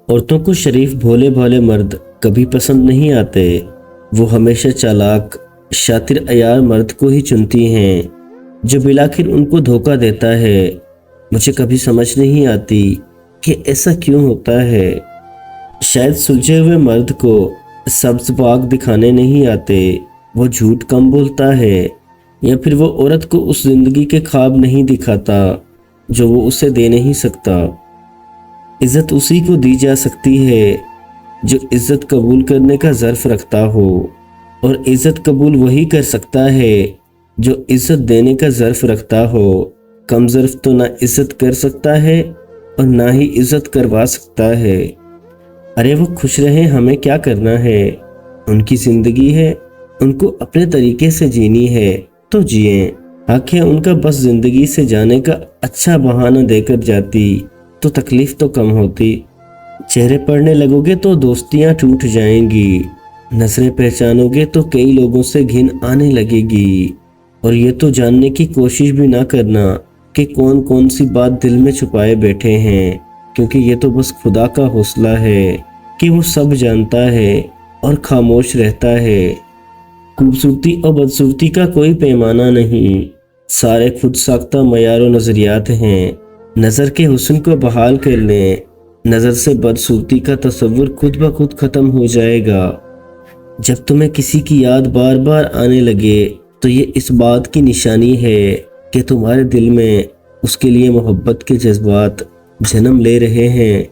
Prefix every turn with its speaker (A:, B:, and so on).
A: عورتوں کو شریف بھولے بھولے مرد کبھی پسند نہیں آتے۔ وہ ہمیشہ چالاک شاطر عیار مرد کو ہی چنتی ہیں جو بالآخر ان کو دھوکہ دیتا ہے۔ مجھے کبھی سمجھ نہیں آتی کہ ایسا کیوں ہوتا ہے۔ شاید سلجھے ہوئے مرد کو سبز باغ دکھانے نہیں آتے، وہ جھوٹ کم بولتا ہے، یا پھر وہ عورت کو اس زندگی کے خواب نہیں دکھاتا جو وہ اسے دے نہیں سکتا۔ عزت اسی کو دی جا سکتی ہے جو عزت قبول کرنے کا ظرف رکھتا ہو، اور عزت قبول وہی کر سکتا ہے جو عزت دینے کا ظرف رکھتا ہو۔ کم ظرف تو نہ عزت کر سکتا ہے اور نہ ہی عزت کروا سکتا ہے۔ ارے وہ خوش رہیں، ہمیں کیا کرنا ہے؟ ان کی زندگی ہے، ان کو اپنے طریقے سے جینی ہے تو جئیں۔ حق ہے ان کا، بس زندگی سے جانے کا اچھا بہانہ دے کر جاتی تو تکلیف تو کم ہوتی۔ چہرے پڑھنے لگو گے تو دوستیاں ٹوٹ جائیں گی، نظریں پہچانو گے تو کئی لوگوں سے گھن آنے لگے گی، اور یہ تو جاننے کی کوشش بھی نہ کرنا کہ کون کون سی بات دل میں چھپائے بیٹھے ہیں، کیونکہ یہ تو بس خدا کا حوصلہ ہے کہ وہ سب جانتا ہے اور خاموش رہتا ہے۔ خوبصورتی اور بدصورتی کا کوئی پیمانہ نہیں، سارے خود ساختہ معیار و نظریات ہیں۔ نظر کے حسن کو بحال کر لیں، نظر سے بدصورتی کا تصور خود بخود ختم ہو جائے گا۔ جب تمہیں کسی کی یاد بار بار آنے لگے تو یہ اس بات کی نشانی ہے کہ تمہارے دل میں اس کے لیے محبت کے جذبات جنم لے رہے ہیں۔